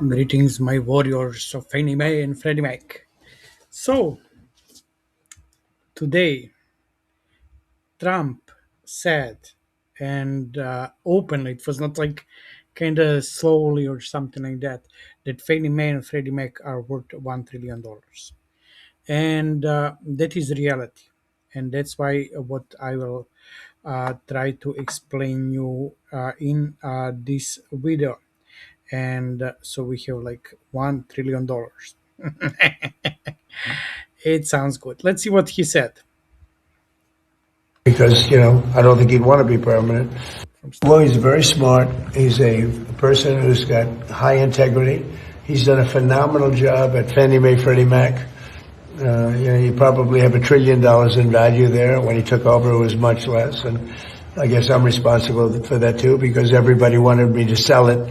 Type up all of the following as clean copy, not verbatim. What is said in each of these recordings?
Greetings, my warriors of FNMA and FNMA. So, today, Trump said, and openly, it was not like kind of slowly or something like that Fannie Mae and Freddie Mac are worth $1 trillion. And that is reality. And that's why what I will try to explain you in this video. And so we have like $1 trillion. It sounds good. Let's see what he said. Because, I don't think he'd want to be permanent. Well, he's very smart. He's a person who's got high integrity. He's done a phenomenal job at Fannie Mae, Freddie Mac. You probably have $1 trillion in value there. When he took over, it was much less. And I guess I'm responsible for that too, because everybody wanted me to sell it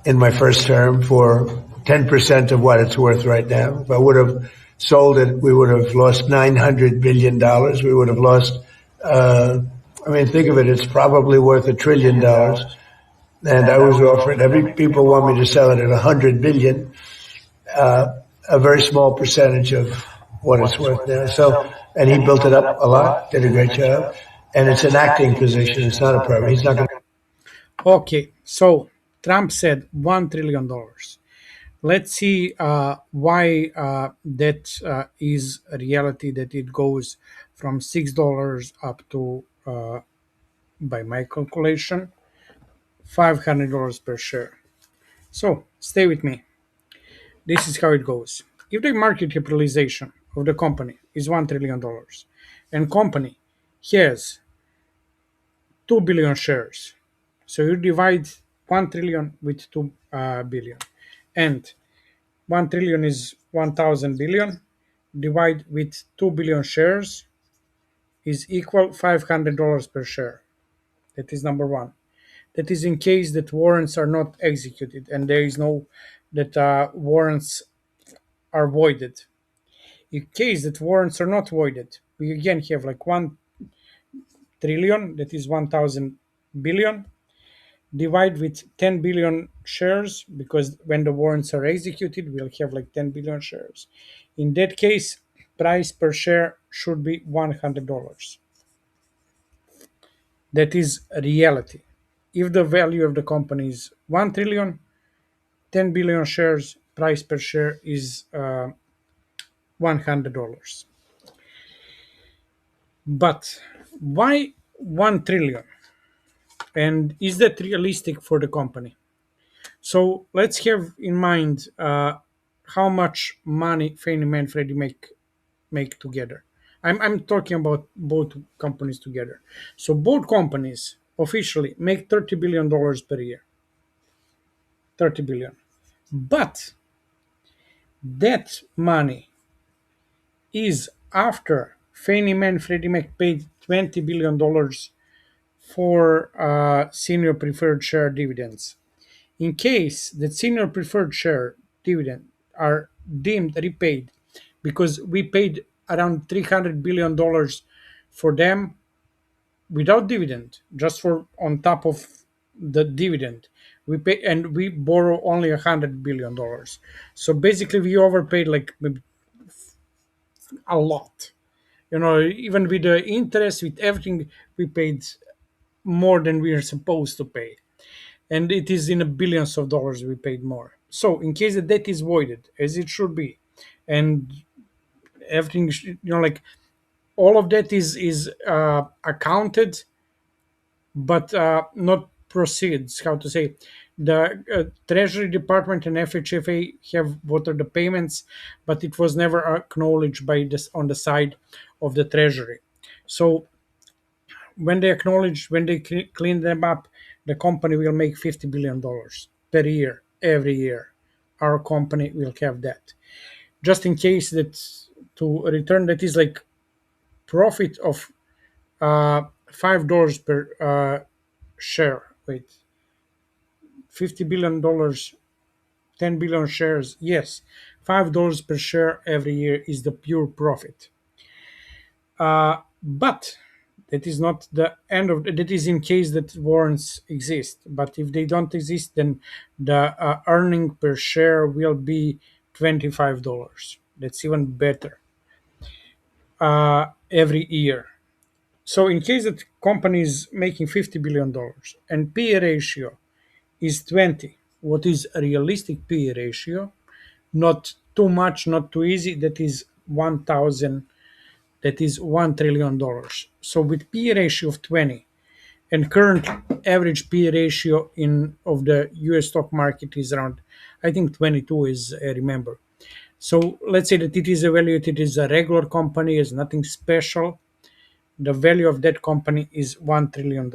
in my first term for 10% of what it's worth right now. If I would have sold it, we would have lost $900 billion. We would have lost, think of it, it's probably worth $1 trillion. And I was offered, people want me to sell it at $100 billion, a very small percentage of what it's worth now. So, and he built it up a lot, did a great job. And it's an acting position. It's not a permanent. He's not going to. Okay, so Trump said $1 trillion. Let's see why that is a reality, that it goes from $6 up to, by my calculation, $500 per share. So stay with me. This is how it goes. If the market capitalization of the company is $1 trillion and company has 2 billion shares, so you divide 1 trillion with 2 billion, and 1 trillion is 1000 billion, divide with 2 billion shares is equal $500 per share. That is number one. That is in case that warrants are not executed and there is no that warrants are voided. In case that warrants are not voided, we again have like 1 trillion, that is 1000 billion, divide with 10 billion shares, because when the warrants are executed, we'll have like 10 billion shares. In that case, price per share should be $100. That is reality. If the value of the company is 1 trillion, 10 billion shares, price per share is $100. But why 1 trillion? And is that realistic for the company? So let's have in mind how much money Fannie Mae and Freddie make together. I'm talking about both companies together. So both companies officially make $30 billion per year. 30 billion. But that money is after Fannie Mae and Freddie Mac paid $20 billion for senior preferred share dividends. In case that senior preferred share dividend are deemed repaid, because we paid around $300 billion for them without dividend, just for on top of the dividend, we pay, and we borrow only $100 billion. So basically we overpaid like maybe a lot. Even with the interest, with everything, we paid more than we are supposed to pay, and it is in the billions of dollars we paid more. So in case the debt is voided, as it should be, and everything, like all of that is accounted, but not proceeds. How to say? The Treasury Department and FHFA have voted the payments, but it was never acknowledged by this on the side of the Treasury. So when they acknowledge, when they clean them up, the company will make $50 billion per year, every year. Our company will have that. Just in case that to return, that is like profit of $5 per share. Wait, $50 billion, 10 billion shares. Yes, $5 per share every year is the pure profit. But That is not the end of that is in case that warrants exist. But if they don't exist, then the earning per share will be $25. That's even better every year. So in case that company is making $50 billion and P/E ratio is 20, what is a realistic P/E ratio? Not too much, not too easy. That is 1,000. That is $1 trillion. So with P/E ratio of 20 and current average P/E ratio in of the U.S. stock market is around, I think 22 is I remember. So let's say that it is evaluated as a regular company, is nothing special. The value of that company is $1 trillion,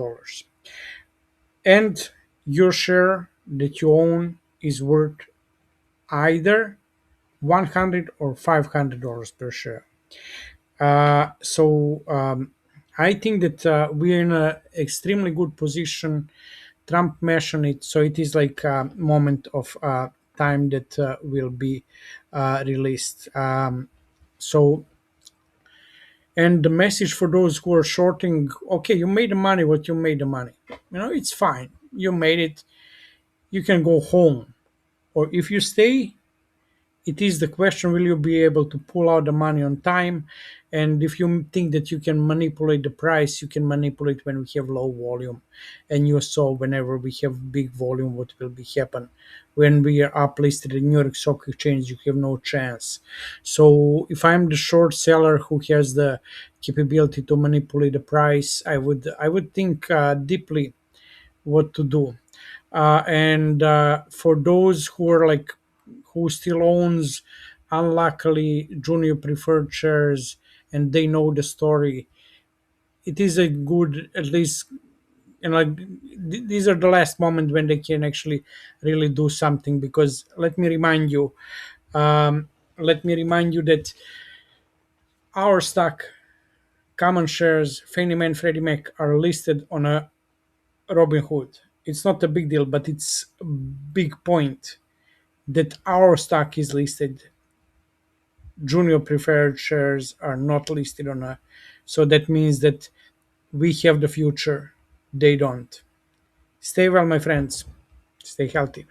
and your share that you own is worth either 100 or $500 per share. So I think that we are in an extremely good position. Trump mentioned it, so it is like a moment of time that will be released. So, and the message for those who are shorting, okay, you made the money, what you made the money. It's fine. You made it. You can go home. Or if you stay, it is the question, will you be able to pull out the money on time? And if you think that you can manipulate the price, you can manipulate when we have low volume. And you saw whenever we have big volume what will be happen. When we are uplisted in New York Stock Exchange, you have no chance. So if I'm the short seller who has the capability to manipulate the price, I would think deeply what to do. And for those who are like who still owns unluckily junior preferred shares and they know the story, it is a good, at least, like these are the last moment when they can actually really do something. Because um, let me remind you that our stock, common shares, Fannie Mae and Freddie Mac, are listed on a Robinhood. It's not a big deal, but it's a big point that our stock is listed. Junior preferred shares are not listed on a. So that means that we have the future. They don't. Stay well, my friends. Stay healthy.